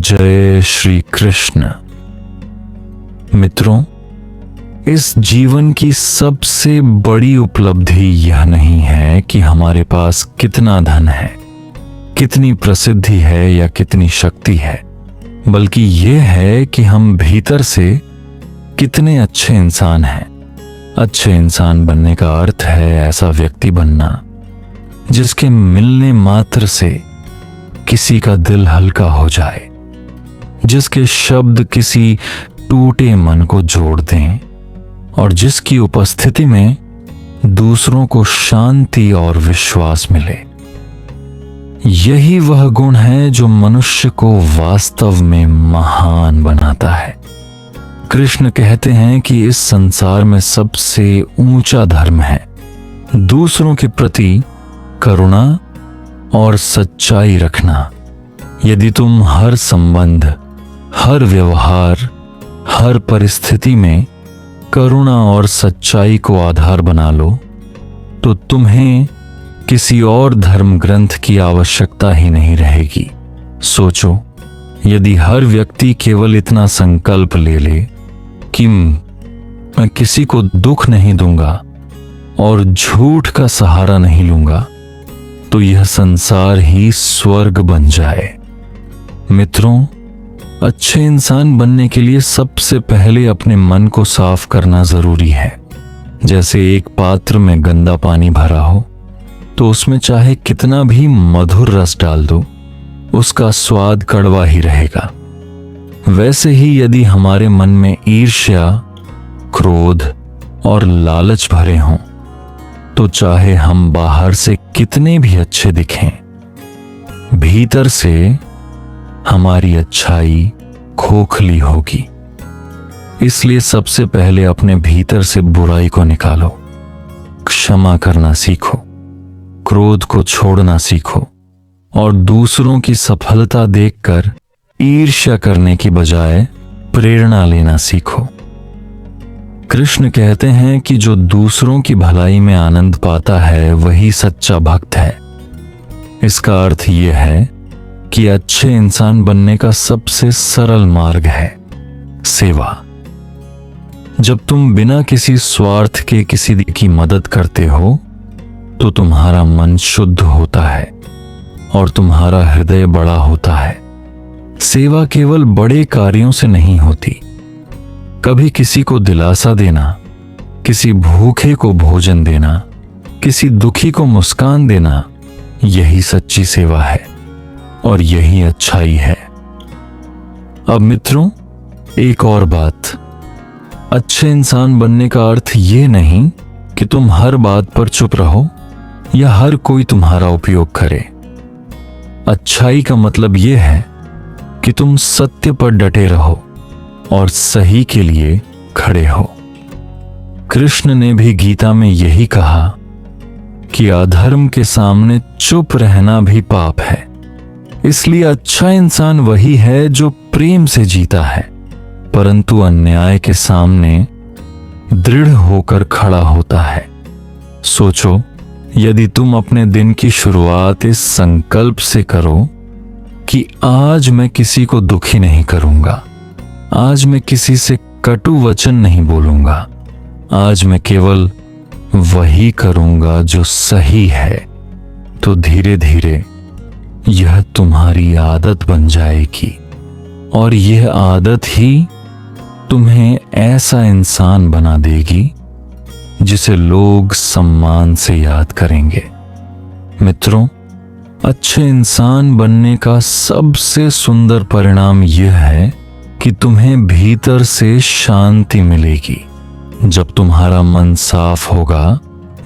जय श्री कृष्ण। मित्रों, इस जीवन की सबसे बड़ी उपलब्धि यह नहीं है कि हमारे पास कितना धन है, कितनी प्रसिद्धि है या कितनी शक्ति है, बल्कि यह है कि हम भीतर से कितने अच्छे इंसान हैं। अच्छे इंसान बनने का अर्थ है ऐसा व्यक्ति बनना जिसके मिलने मात्र से किसी का दिल हल्का हो जाए, जिसके शब्द किसी टूटे मन को जोड़ दें और जिसकी उपस्थिति में दूसरों को शांति और विश्वास मिले। यही वह गुण है जो मनुष्य को वास्तव में महान बनाता है। कृष्ण कहते हैं कि इस संसार में सबसे ऊंचा धर्म है दूसरों के प्रति करुणा और सच्चाई रखना। यदि तुम हर संबंध, हर व्यवहार, हर परिस्थिति में करुणा और सच्चाई को आधार बना लो तो तुम्हें किसी और धर्म ग्रंथ की आवश्यकता ही नहीं रहेगी। सोचो, यदि हर व्यक्ति केवल इतना संकल्प ले ले कि मैं किसी को दुख नहीं दूंगा और झूठ का सहारा नहीं लूंगा, तो यह संसार ही स्वर्ग बन जाए। मित्रों, अच्छे इंसान बनने के लिए सबसे पहले अपने मन को साफ करना जरूरी है। जैसे एक पात्र में गंदा पानी भरा हो तो उसमें चाहे कितना भी मधुर रस डाल दो, उसका स्वाद कड़वा ही रहेगा। वैसे ही यदि हमारे मन में ईर्ष्या, क्रोध और लालच भरे हों तो चाहे हम बाहर से कितने भी अच्छे दिखें, भीतर से हमारी अच्छाई खोखली होगी। इसलिए सबसे पहले अपने भीतर से बुराई को निकालो, क्षमा करना सीखो, क्रोध को छोड़ना सीखो और दूसरों की सफलता देखकर ईर्ष्या करने की बजाय प्रेरणा लेना सीखो। कृष्ण कहते हैं कि जो दूसरों की भलाई में आनंद पाता है वही सच्चा भक्त है। इसका अर्थ यह है कि अच्छे इंसान बनने का सबसे सरल मार्ग है सेवा। जब तुम बिना किसी स्वार्थ के किसी की मदद करते हो तो तुम्हारा मन शुद्ध होता है और तुम्हारा हृदय बड़ा होता है। सेवा केवल बड़े कार्यों से नहीं होती। कभी किसी को दिलासा देना, किसी भूखे को भोजन देना, किसी दुखी को मुस्कान देना, यही सच्ची सेवा है और यही अच्छाई है। अब मित्रों, एक और बात, अच्छे इंसान बनने का अर्थ ये नहीं कि तुम हर बात पर चुप रहो या हर कोई तुम्हारा उपयोग करे। अच्छाई का मतलब यह है कि तुम सत्य पर डटे रहो और सही के लिए खड़े हो। कृष्ण ने भी गीता में यही कहा कि अधर्म के सामने चुप रहना भी पाप है। इसलिए अच्छा इंसान वही है जो प्रेम से जीता है, परंतु अन्याय के सामने दृढ़ होकर खड़ा होता है। सोचो, यदि तुम अपने दिन की शुरुआत इस संकल्प से करो कि आज मैं किसी को दुखी नहीं करूंगा, आज मैं किसी से कटु वचन नहीं बोलूंगा, आज मैं केवल वही करूंगा जो सही है, तो धीरे धीरे यह तुम्हारी आदत बन जाएगी और यह आदत ही तुम्हें ऐसा इंसान बना देगी जिसे लोग सम्मान से याद करेंगे। मित्रों, अच्छे इंसान बनने का सबसे सुंदर परिणाम यह है कि तुम्हें भीतर से शांति मिलेगी। जब तुम्हारा मन साफ होगा,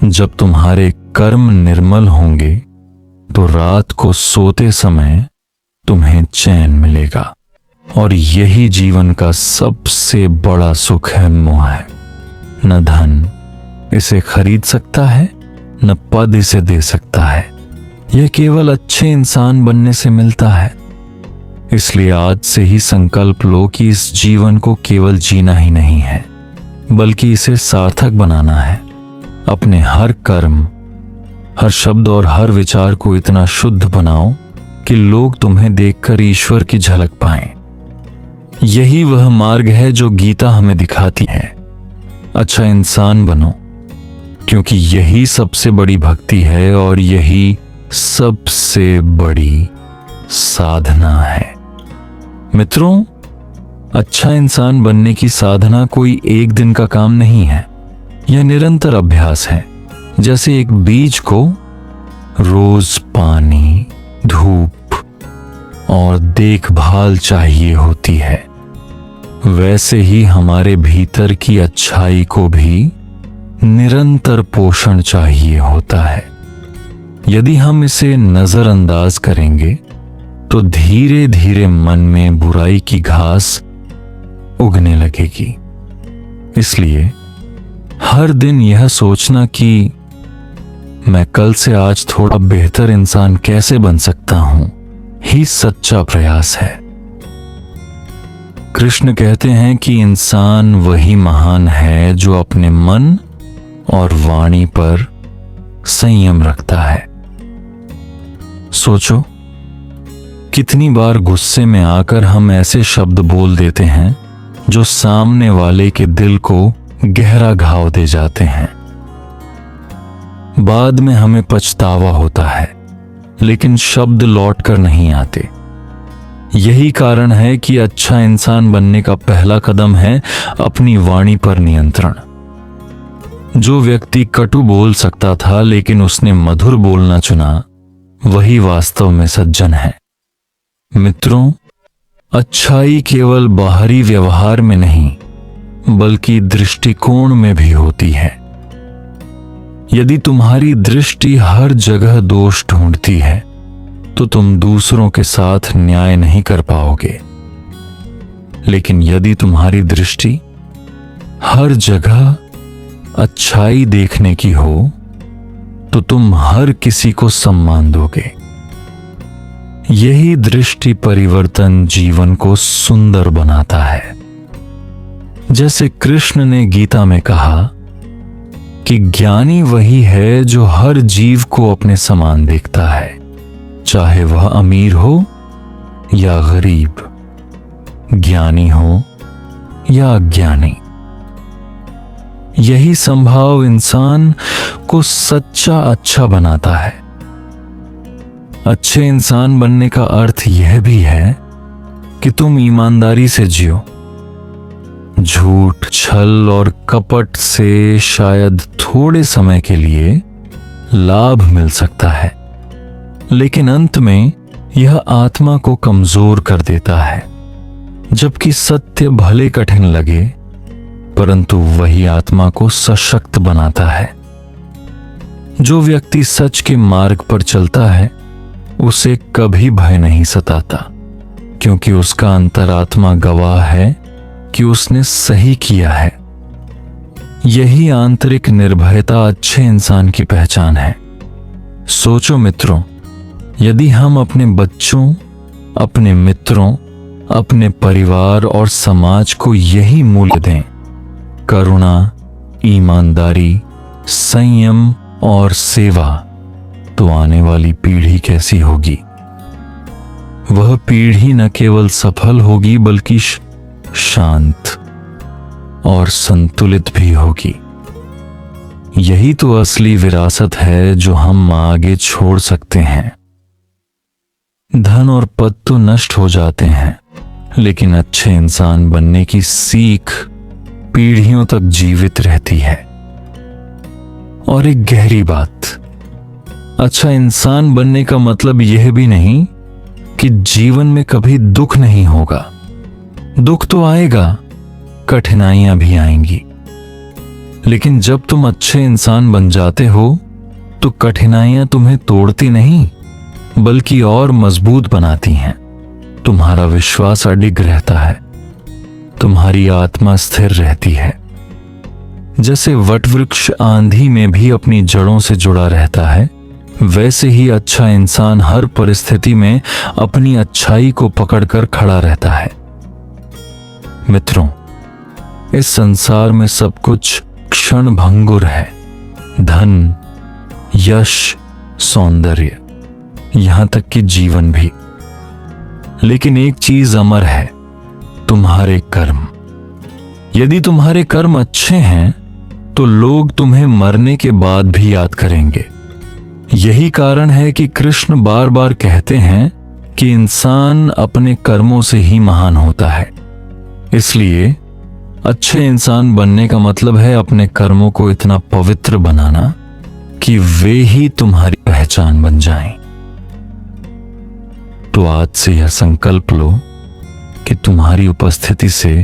जब तुम्हारे कर्म निर्मल होंगे, तो रात को सोते समय तुम्हें चैन मिलेगा और यही जीवन का सबसे बड़ा सुख है, मोह है। न धन इसे खरीद सकता है, न पद इसे दे सकता है। यह केवल अच्छे इंसान बनने से मिलता है। इसलिए आज से ही संकल्प लो कि इस जीवन को केवल जीना ही नहीं है, बल्कि इसे सार्थक बनाना है। अपने हर कर्म, हर शब्द और हर विचार को इतना शुद्ध बनाओ कि लोग तुम्हें देखकर ईश्वर की झलक पाएं। यही वह मार्ग है जो गीता हमें दिखाती है। अच्छा इंसान बनो, क्योंकि यही सबसे बड़ी भक्ति है और यही सबसे बड़ी साधना है। मित्रों, अच्छा इंसान बनने की साधना कोई एक दिन का काम नहीं है। यह निरंतर अभ्यास है। जैसे एक बीज को रोज पानी, धूप और देखभाल चाहिए होती है, वैसे ही हमारे भीतर की अच्छाई को भी निरंतर पोषण चाहिए होता है। यदि हम इसे नजरअंदाज करेंगे तो धीरे धीरे मन में बुराई की घास उगने लगेगी। इसलिए हर दिन यह सोचना कि मैं कल से आज थोड़ा बेहतर इंसान कैसे बन सकता हूं, ही सच्चा प्रयास है। कृष्ण कहते हैं कि इंसान वही महान है जो अपने मन और वाणी पर संयम रखता है। सोचो, कितनी बार गुस्से में आकर हम ऐसे शब्द बोल देते हैं जो सामने वाले के दिल को गहरा घाव दे जाते हैं। बाद में हमें पछतावा होता है, लेकिन शब्द लौट कर नहीं आते। यही कारण है कि अच्छा इंसान बनने का पहला कदम है अपनी वाणी पर नियंत्रण। जो व्यक्ति कटु बोल सकता था लेकिन उसने मधुर बोलना चुना, वही वास्तव में सज्जन है। मित्रों, अच्छाई केवल बाहरी व्यवहार में नहीं, बल्कि दृष्टिकोण में भी होती है। यदि तुम्हारी दृष्टि हर जगह दोष ढूंढती है तो तुम दूसरों के साथ न्याय नहीं कर पाओगे। लेकिन यदि तुम्हारी दृष्टि हर जगह अच्छाई देखने की हो तो तुम हर किसी को सम्मान दोगे। यही दृष्टि परिवर्तन जीवन को सुंदर बनाता है। जैसे कृष्ण ने गीता में कहा कि ज्ञानी वही है जो हर जीव को अपने समान देखता है, चाहे वह अमीर हो या गरीब, ज्ञानी हो या अज्ञानी। यही संभाव इंसान को सच्चा अच्छा बनाता है। अच्छे इंसान बनने का अर्थ यह भी है कि तुम ईमानदारी से जियो। झूठ, छल और कपट से शायद थोड़े समय के लिए लाभ मिल सकता है, लेकिन अंत में यह आत्मा को कमजोर कर देता है। जबकि सत्य भले कठिन लगे, परंतु वही आत्मा को सशक्त बनाता है। जो व्यक्ति सच के मार्ग पर चलता है, उसे कभी भय नहीं सताता, क्योंकि उसका अंतरात्मा गवाह है कि उसने सही किया है। यही आंतरिक निर्भयता अच्छे इंसान की पहचान है। सोचो मित्रों, यदि हम अपने बच्चों, अपने मित्रों, अपने परिवार और समाज को यही मूल्य दें, करुणा, ईमानदारी, संयम और सेवा, तो आने वाली पीढ़ी कैसी होगी? वह पीढ़ी न केवल सफल होगी बल्कि शांत और संतुलित भी होगी। यही तो असली विरासत है जो हम आगे छोड़ सकते हैं। धन और पद तो नष्ट हो जाते हैं, लेकिन अच्छे इंसान बनने की सीख पीढ़ियों तक जीवित रहती है। और एक गहरी बात, अच्छा इंसान बनने का मतलब यह भी नहीं कि जीवन में कभी दुख नहीं होगा। दुख तो आएगा, कठिनाइयां भी आएंगी, लेकिन जब तुम अच्छे इंसान बन जाते हो तो कठिनाइयां तुम्हें तोड़ती नहीं बल्कि और मजबूत बनाती हैं। तुम्हारा विश्वास अडिग रहता है, तुम्हारी आत्मा स्थिर रहती है। जैसे वटवृक्ष आंधी में भी अपनी जड़ों से जुड़ा रहता है, वैसे ही अच्छा इंसान हर परिस्थिति में अपनी अच्छाई को पकड़कर खड़ा रहता है। मित्रों, इस संसार में सब कुछ क्षण भंगुर है। धन, यश, सौंदर्य, यहां तक कि जीवन भी। लेकिन एक चीज अमर है, तुम्हारे कर्म। यदि तुम्हारे कर्म अच्छे हैं तो लोग तुम्हें मरने के बाद भी याद करेंगे। यही कारण है कि कृष्ण बार बार कहते हैं कि इंसान अपने कर्मों से ही महान होता है। इसलिए अच्छे इंसान बनने का मतलब है अपने कर्मों को इतना पवित्र बनाना कि वे ही तुम्हारी पहचान बन जाएं। तो आज से यह संकल्प लो कि तुम्हारी उपस्थिति से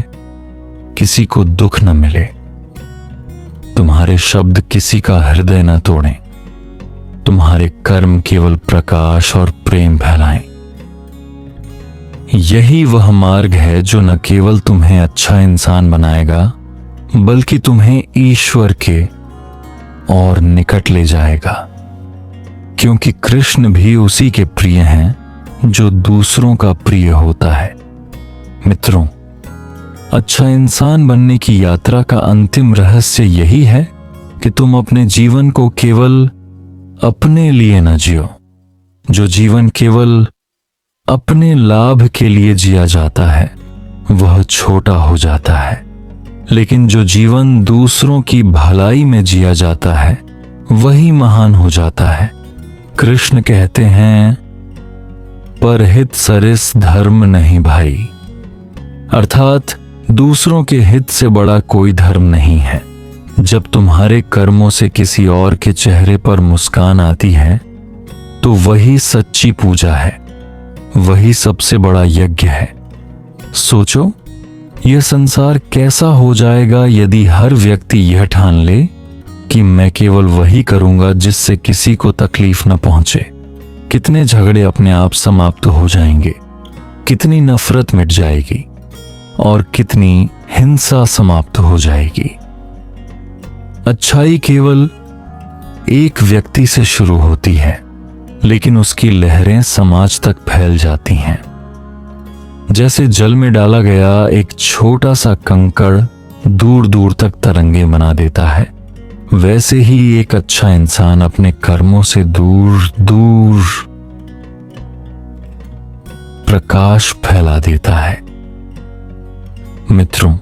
किसी को दुख न मिले, तुम्हारे शब्द किसी का हृदय न तोड़ें, तुम्हारे कर्म केवल प्रकाश और प्रेम फैलाएं। यही वह मार्ग है जो न केवल तुम्हें अच्छा इंसान बनाएगा बल्कि तुम्हें ईश्वर के और निकट ले जाएगा, क्योंकि कृष्ण भी उसी के प्रिय हैं जो दूसरों का प्रिय होता है। मित्रों, अच्छा इंसान बनने की यात्रा का अंतिम रहस्य यही है कि तुम अपने जीवन को केवल अपने लिए न जियो। जो जीवन केवल अपने लाभ के लिए जिया जाता है वह छोटा हो जाता है, लेकिन जो जीवन दूसरों की भलाई में जिया जाता है वही महान हो जाता है। कृष्ण कहते हैं, परहित सरिस धर्म नहीं भाई, अर्थात दूसरों के हित से बड़ा कोई धर्म नहीं है। जब तुम्हारे कर्मों से किसी और के चेहरे पर मुस्कान आती है तो वही सच्ची पूजा है, वही सबसे बड़ा यज्ञ है। सोचो, यह संसार कैसा हो जाएगा यदि हर व्यक्ति यह ठान ले कि मैं केवल वही करूंगा जिससे किसी को तकलीफ न पहुंचे। कितने झगड़े अपने आप समाप्त हो जाएंगे, कितनी नफरत मिट जाएगी और कितनी हिंसा समाप्त हो जाएगी। अच्छाई केवल एक व्यक्ति से शुरू होती है, लेकिन उसकी लहरें समाज तक फैल जाती हैं। जैसे जल में डाला गया एक छोटा सा कंकड़ दूर दूर तक तरंगे बना देता है, वैसे ही एक अच्छा इंसान अपने कर्मों से दूर दूर प्रकाश फैला देता है। मित्रों,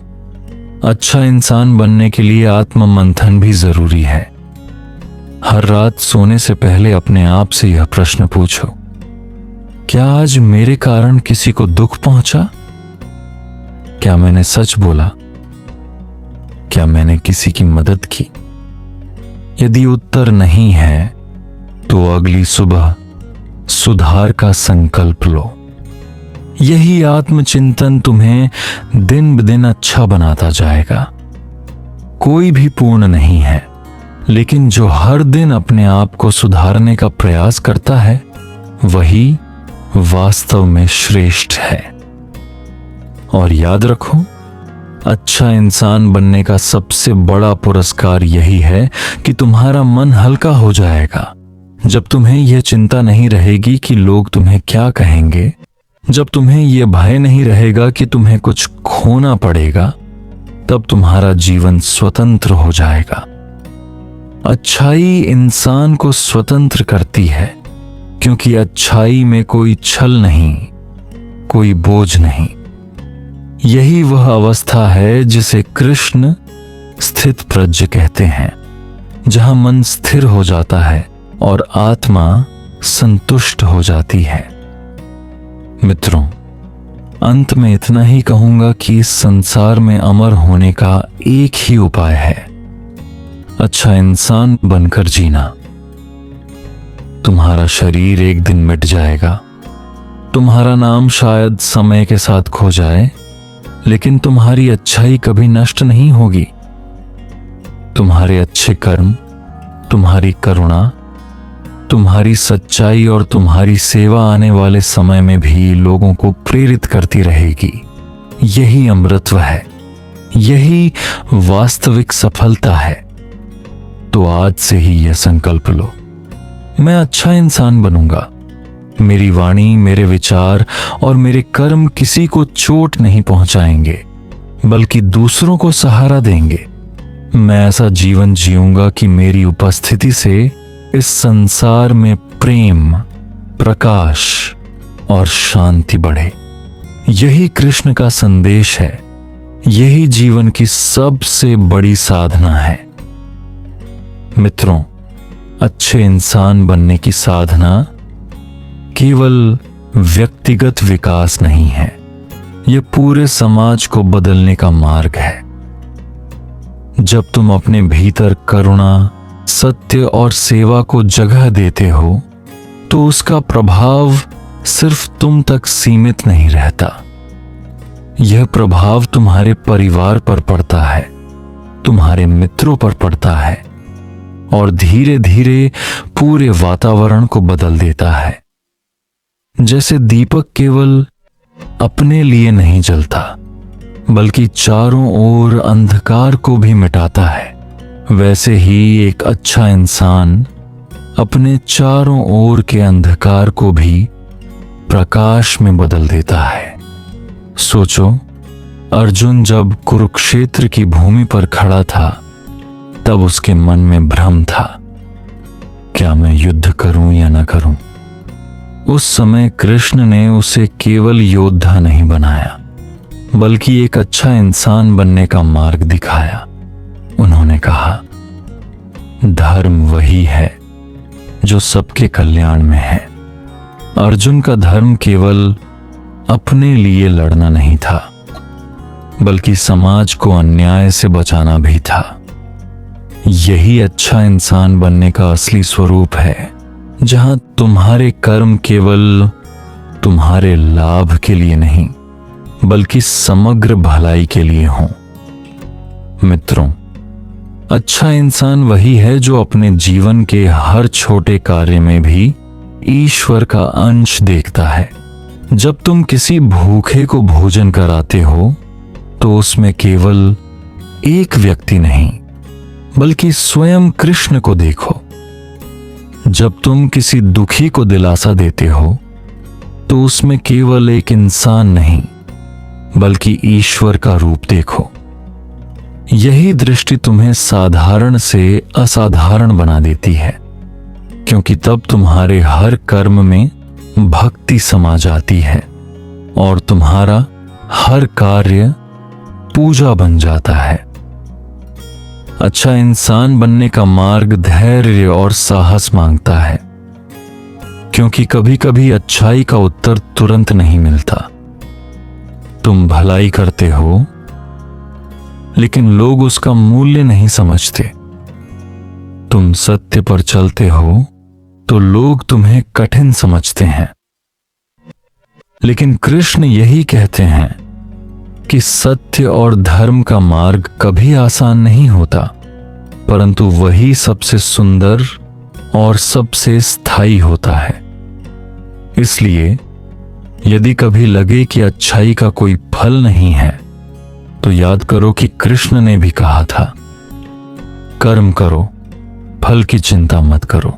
अच्छा इंसान बनने के लिए आत्म मंथन भी जरूरी है। हर रात सोने से पहले अपने आप से यह प्रश्न पूछो, क्या आज मेरे कारण किसी को दुख पहुंचा? क्या मैंने सच बोला? क्या मैंने किसी की मदद की? यदि उत्तर नहीं है तो अगली सुबह सुधार का संकल्प लो। यही आत्मचिंतन तुम्हें दिन ब दिन अच्छा बनाता जाएगा। कोई भी पूर्ण नहीं है, लेकिन जो हर दिन अपने आप को सुधारने का प्रयास करता है वही वास्तव में श्रेष्ठ है। और याद रखो, अच्छा इंसान बनने का सबसे बड़ा पुरस्कार यही है कि तुम्हारा मन हल्का हो जाएगा। जब तुम्हें यह चिंता नहीं रहेगी कि लोग तुम्हें क्या कहेंगे, जब तुम्हें यह भय नहीं रहेगा कि तुम्हें कुछ खोना पड़ेगा, तब तुम्हारा जीवन स्वतंत्र हो जाएगा। अच्छाई इंसान को स्वतंत्र करती है, क्योंकि अच्छाई में कोई छल नहीं, कोई बोझ नहीं। यही वह अवस्था है जिसे कृष्ण स्थित प्रज्ञ कहते हैं, जहां मन स्थिर हो जाता है और आत्मा संतुष्ट हो जाती है। मित्रों, अंत में इतना ही कहूंगा कि इस संसार में अमर होने का एक ही उपाय है, अच्छा इंसान बनकर जीना। तुम्हारा शरीर एक दिन मिट जाएगा, तुम्हारा नाम शायद समय के साथ खो जाए, लेकिन तुम्हारी अच्छाई कभी नष्ट नहीं होगी। तुम्हारे अच्छे कर्म, तुम्हारी करुणा, तुम्हारी सच्चाई और तुम्हारी सेवा आने वाले समय में भी लोगों को प्रेरित करती रहेगी। यही अमृतत्व है, यही वास्तविक सफलता है। तो आज से ही यह संकल्प लो, मैं अच्छा इंसान बनूंगा। मेरी वाणी, मेरे विचार और मेरे कर्म किसी को चोट नहीं पहुंचाएंगे, बल्कि दूसरों को सहारा देंगे। मैं ऐसा जीवन जीऊंगा कि मेरी उपस्थिति से इस संसार में प्रेम, प्रकाश और शांति बढ़े। यही कृष्ण का संदेश है। यही जीवन की सबसे बड़ी साधना है। मित्रों, अच्छे इंसान बनने की साधना केवल व्यक्तिगत विकास नहीं है, यह पूरे समाज को बदलने का मार्ग है। जब तुम अपने भीतर करुणा, सत्य और सेवा को जगह देते हो तो उसका प्रभाव सिर्फ तुम तक सीमित नहीं रहता। यह प्रभाव तुम्हारे परिवार पर पड़ता है, तुम्हारे मित्रों पर पड़ता है और धीरे धीरे पूरे वातावरण को बदल देता है। जैसे दीपक केवल अपने लिए नहीं जलता बल्कि चारों ओर अंधकार को भी मिटाता है, वैसे ही एक अच्छा इंसान अपने चारों ओर के अंधकार को भी प्रकाश में बदल देता है। सोचो, अर्जुन जब कुरुक्षेत्र की भूमि पर खड़ा था तब उसके मन में भ्रम था, क्या मैं युद्ध करूं या न करूं। उस समय कृष्ण ने उसे केवल योद्धा नहीं बनाया बल्कि एक अच्छा इंसान बनने का मार्ग दिखाया। उन्होंने कहा, धर्म वही है जो सबके कल्याण में है। अर्जुन का धर्म केवल अपने लिए लड़ना नहीं था बल्कि समाज को अन्याय से बचाना भी था। यही अच्छा इंसान बनने का असली स्वरूप है, जहां तुम्हारे कर्म केवल तुम्हारे लाभ के लिए नहीं बल्कि समग्र भलाई के लिए हों। मित्रों, अच्छा इंसान वही है जो अपने जीवन के हर छोटे कार्य में भी ईश्वर का अंश देखता है। जब तुम किसी भूखे को भोजन कराते हो तो उसमें केवल एक व्यक्ति नहीं बल्कि स्वयं कृष्ण को देखो। जब तुम किसी दुखी को दिलासा देते हो तो उसमें केवल एक इंसान नहीं बल्कि ईश्वर का रूप देखो। यही दृष्टि तुम्हें साधारण से असाधारण बना देती है, क्योंकि तब तुम्हारे हर कर्म में भक्ति समा जाती है और तुम्हारा हर कार्य पूजा बन जाता है। अच्छा इंसान बनने का मार्ग धैर्य और साहस मांगता है, क्योंकि कभी कभी अच्छाई का उत्तर तुरंत नहीं मिलता। तुम भलाई करते हो लेकिन लोग उसका मूल्य नहीं समझते। तुम सत्य पर चलते हो तो लोग तुम्हें कठिन समझते हैं। लेकिन कृष्ण यही कहते हैं कि सत्य और धर्म का मार्ग कभी आसान नहीं होता, परंतु वही सबसे सुंदर और सबसे स्थायी होता है। इसलिए यदि कभी लगे कि अच्छाई का कोई फल नहीं है तो याद करो कि कृष्ण ने भी कहा था, कर्म करो, फल की चिंता मत करो।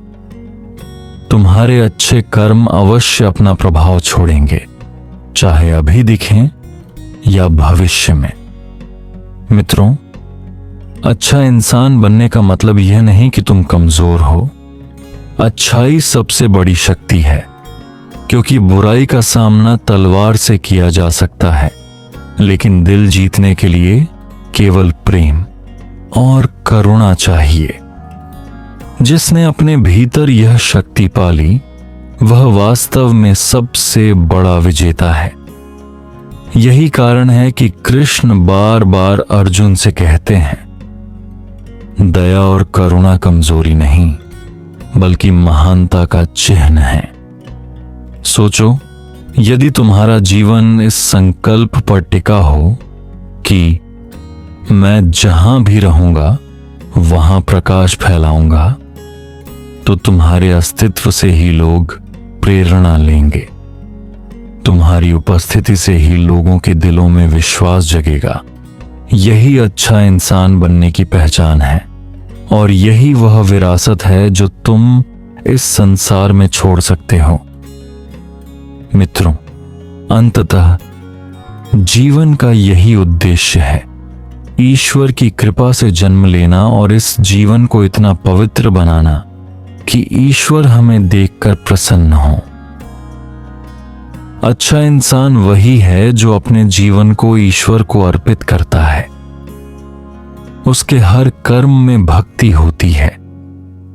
तुम्हारे अच्छे कर्म अवश्य अपना प्रभाव छोड़ेंगे, चाहे अभी दिखें या भविष्य में। मित्रों, अच्छा इंसान बनने का मतलब यह नहीं कि तुम कमजोर हो। अच्छाई सबसे बड़ी शक्ति है, क्योंकि बुराई का सामना तलवार से किया जा सकता है, लेकिन दिल जीतने के लिए केवल प्रेम और करुणा चाहिए। जिसने अपने भीतर यह शक्ति पाली वह वास्तव में सबसे बड़ा विजेता है। यही कारण है कि कृष्ण बार बार अर्जुन से कहते हैं, दया और करुणा कमजोरी नहीं बल्कि महानता का चिन्ह है। सोचो, यदि तुम्हारा जीवन इस संकल्प पर टिका हो कि मैं जहां भी रहूंगा वहां प्रकाश फैलाऊंगा, तो तुम्हारे अस्तित्व से ही लोग प्रेरणा लेंगे। तुम्हारी उपस्थिति से ही लोगों के दिलों में विश्वास जगेगा। यही अच्छा इंसान बनने की पहचान है और यही वह विरासत है जो तुम इस संसार में छोड़ सकते हो। मित्रों, अंततः जीवन का यही उद्देश्य है, ईश्वर की कृपा से जन्म लेना और इस जीवन को इतना पवित्र बनाना कि ईश्वर हमें देखकर प्रसन्न हो। अच्छा इंसान वही है जो अपने जीवन को ईश्वर को अर्पित करता है। उसके हर कर्म में भक्ति होती है,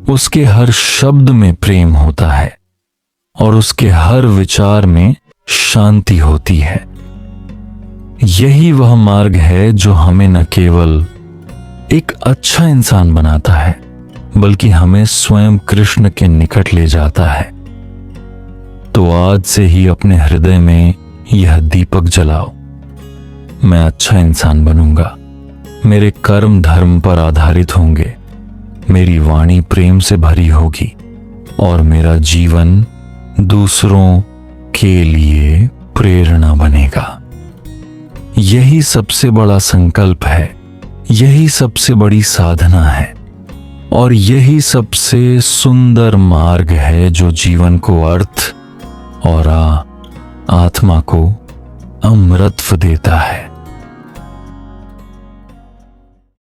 उसके हर शब्द में प्रेम होता है और उसके हर विचार में शांति होती है। यही वह मार्ग है जो हमें न केवल एक अच्छा इंसान बनाता है, बल्कि हमें स्वयं कृष्ण के निकट ले जाता है। तो आज से ही अपने हृदय में यह दीपक जलाओ, मैं अच्छा इंसान बनूंगा, मेरे कर्म धर्म पर आधारित होंगे, मेरी वाणी प्रेम से भरी होगी और मेरा जीवन दूसरों के लिए प्रेरणा बनेगा। यही सबसे बड़ा संकल्प है, यही सबसे बड़ी साधना है और यही सबसे सुंदर मार्ग है जो जीवन को अर्थ और आत्मा को अमृतत्व देता है।